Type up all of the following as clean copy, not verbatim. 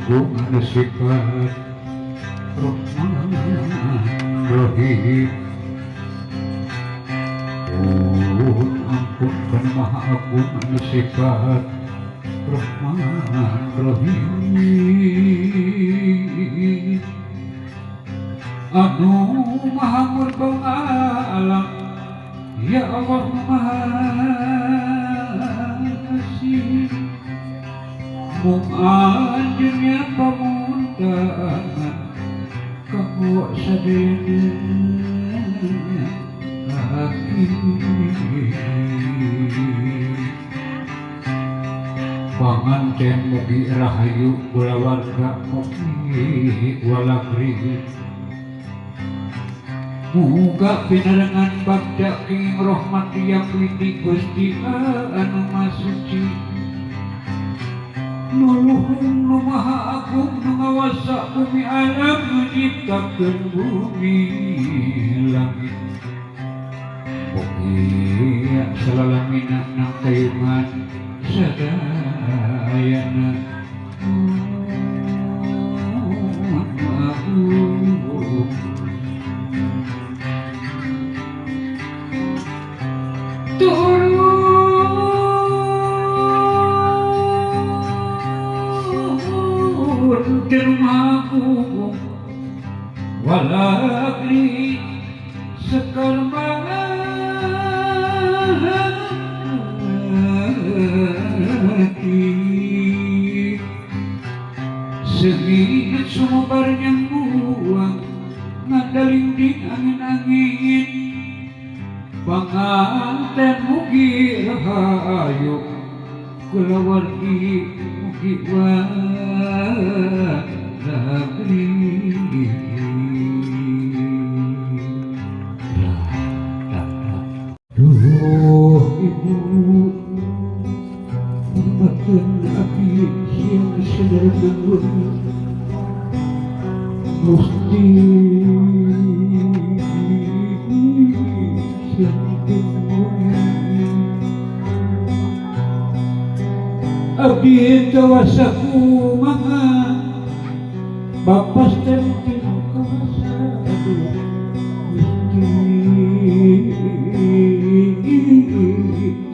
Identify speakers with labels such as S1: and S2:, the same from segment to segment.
S1: agung anu sifat Rahman Rahim. Ampun maha agung anu sifat Rahman Rahim, anu maha murka alam, ya Allah makasih. Mu'anjurnya pamuntaan kamu sadene lagi. Panganten mugi rahayu kulawarga mugi walagri. Muga pinarengan bagda king rahmat yang widi Gusti anu masuci. Nuluhung nu maha agung nu ngawasa bumi alam nu nyiptakeun bumi langit. Mugi salalamina nang kayungan sadayana turun ke rumahku walagri sekar segini sumobarnya buang ngadaling di angin-angin. Panganten mugi rahayu kulawargi mugi walagri. Duh ibu makin api yang sederhana Gusti abdi kawasa kumaha bapas dan kawasa Gusti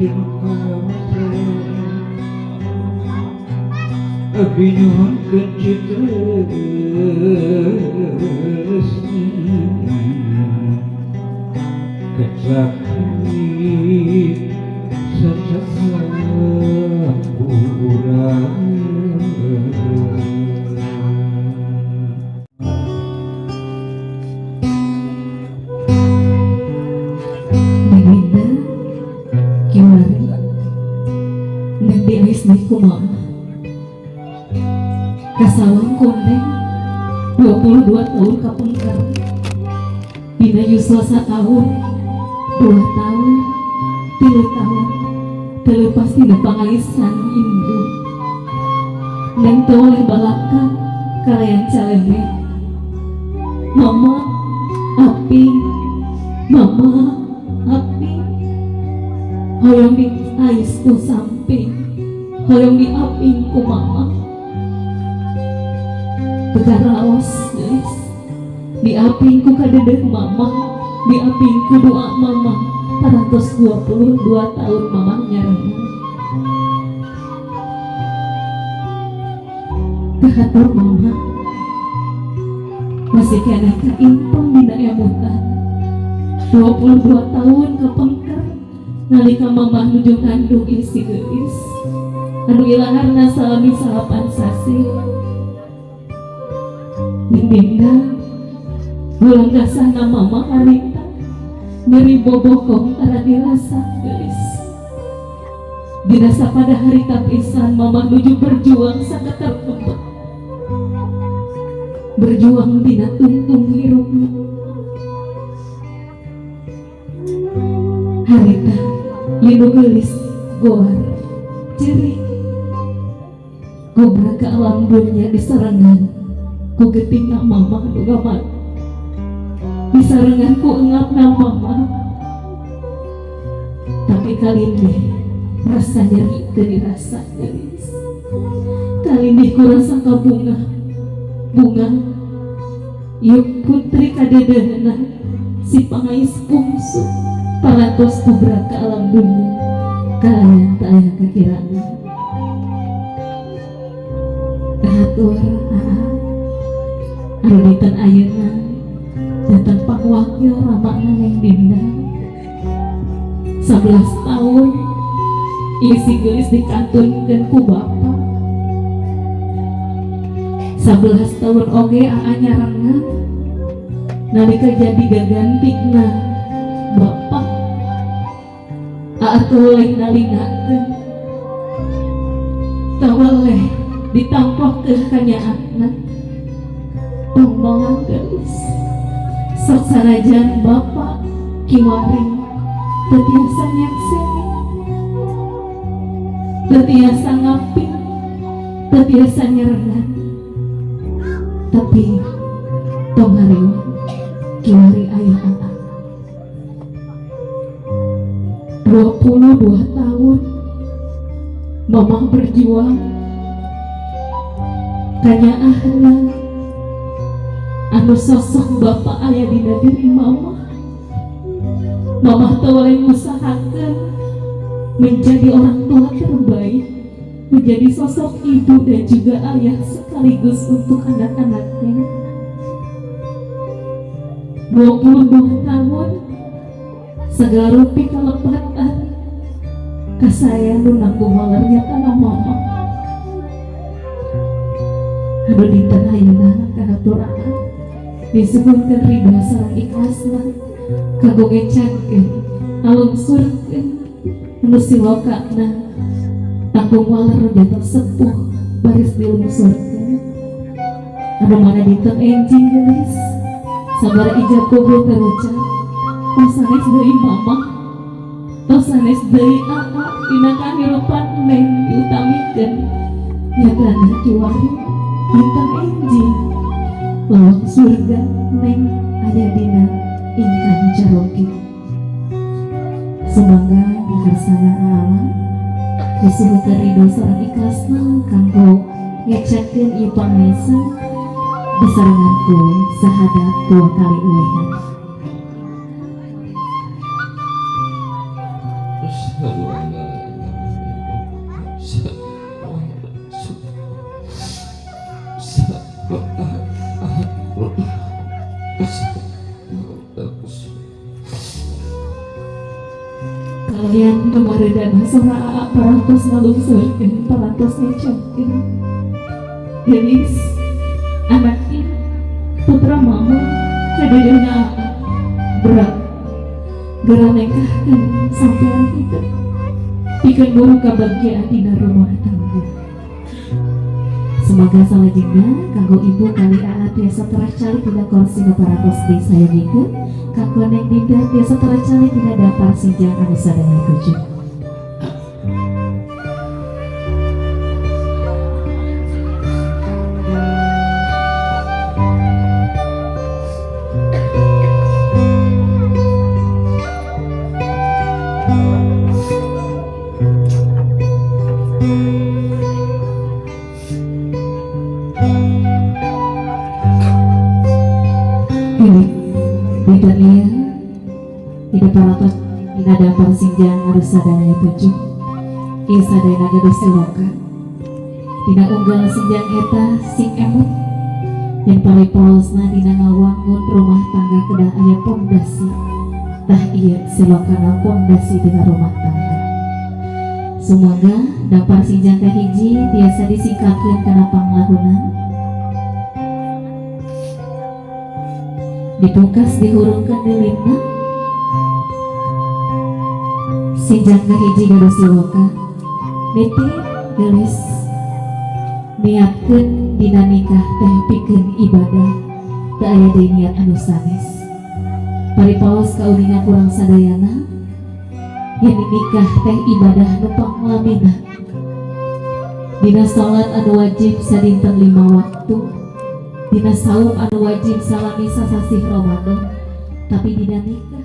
S1: kawasa abdi nyuhun kecitresna kecakit sacapura.
S2: Baginda kimari nanti ais kumaha kasawang kondeng 22 tahun kapengker dina yuswa 1 tahun 2 tahun 3 tahun terlepas tina pangalisan indu neng toleh balaka kalian caleme mama api mama api hoyong di ais ku samping hoyong di aping ku mama tegaraos guys di aping ku kadedeh mama di aping ku doa mama 422 tahun mama nyarana kehatur mama masih kena kaimpang dina emutan 22 tahun kapengker nalika mama nuju ngandung isi geus anu ilaharna salami salapan sasi Dinda bulan gasana mama harita nyeri bobokong tara dirasa geus dirasa pada hari kapisan mama nuju berjuang saketar kembang berjuang dina tungtung hirupna harita lidu gelis goar ceri gobra ke alam dunia disarangan ku getingna mama duga mat disarengan ku engapna mama tapi kali ini rasa nyeri teu dirasa geus kalindih kurasa ka bunga yuk putri kadedehna si pangais bungsu parantos kubra ke alam dunia kalian tak aya kakirana kahatur anu dinten ayeuna datang pangwakil ramakna Neng Dinda 11 tahun isi gelis dikantunkeun ku bapa 11 tahun oge aa nyarengan nalika jadi gagantikna bapak aa toleh nalingakeun tawaleh ditampokkeun ka nyaana tong moal geus sok sanajan bapak kiwaring teu tiasa nyakseni teu tiasa ngapil teu tiasa nyerengan tapi tong hariwa kiwari aya anak 22 tahun mama berjuang kanyaahna anu sosok bapak aya dina diri mama teu oleh ngusahakeun menjadi orang tua terbaik, menjadi sosok ibu dan juga ayah sekaligus untuk anak-anaknya. 22 tahun segala rupi kalepatan kasaya nu nanggung walernya tanah mama anu dinten ayeuna kahaturana disuhunkeun ridho sareng ikhlasna kanggo ngecankeun alungsurkeun anu silokana tanggung waler jatuh sepuh baris dilungsurkeun anu mana dinten enjing geus sabar ijab kubur terucap tos sanes deui mama tos sanes deui aa dina kahirupan Neng diutamikeun nyatana kiwari dinten enjing lawang surga Neng aya dina ingkang caroki sumangga ngaharsana alam disuhkeun ridho sareng ikhlasna kanggo ngecakeun ieu pangesa disarenganku sahadat 2 kali ulehan. Kalian pemaredan sora aa parantos ngalungsurkeun parantos ngecakeun gelis anaknya putra mama kadedehna aa berat geura nengkahkeun sampean kita pikeun buru kabagyaan dina rumah tangga. Semoga salajengna kanggo ibu kali aa tiasa teracali dina kursi parantos disayangikeun kanggo Neng Dinda tiasa teracali dina dapar sinjang anu sadaya kucing. Dinten tidak paratos dina dapar sinjang anu sadaya tujuh ieu sadayana gaduh siloka dina unggal sinjang eta sing emut yen paripolosna dina ngawangun rumah tangga kedah aya pondasi tah ieu silokana pondasi dina rumah tangga. Sumangga dapar sinjang kahiji tiasa disingkapkeun kana panglahunan dipungkas dihurungkeun lilinna sinjang kahiji gaduh siloka nitih gelis niatkeun dina nikah teh pikeun ibadah teu aya deui niat anu sanes paripaos kauningan kurang sadayana yen nikah teh ibadah nu panglamina dina salat anu wajib sadinten 5 waktu dina saum anu wajib salami sasasih Ramadan tapi dina nikah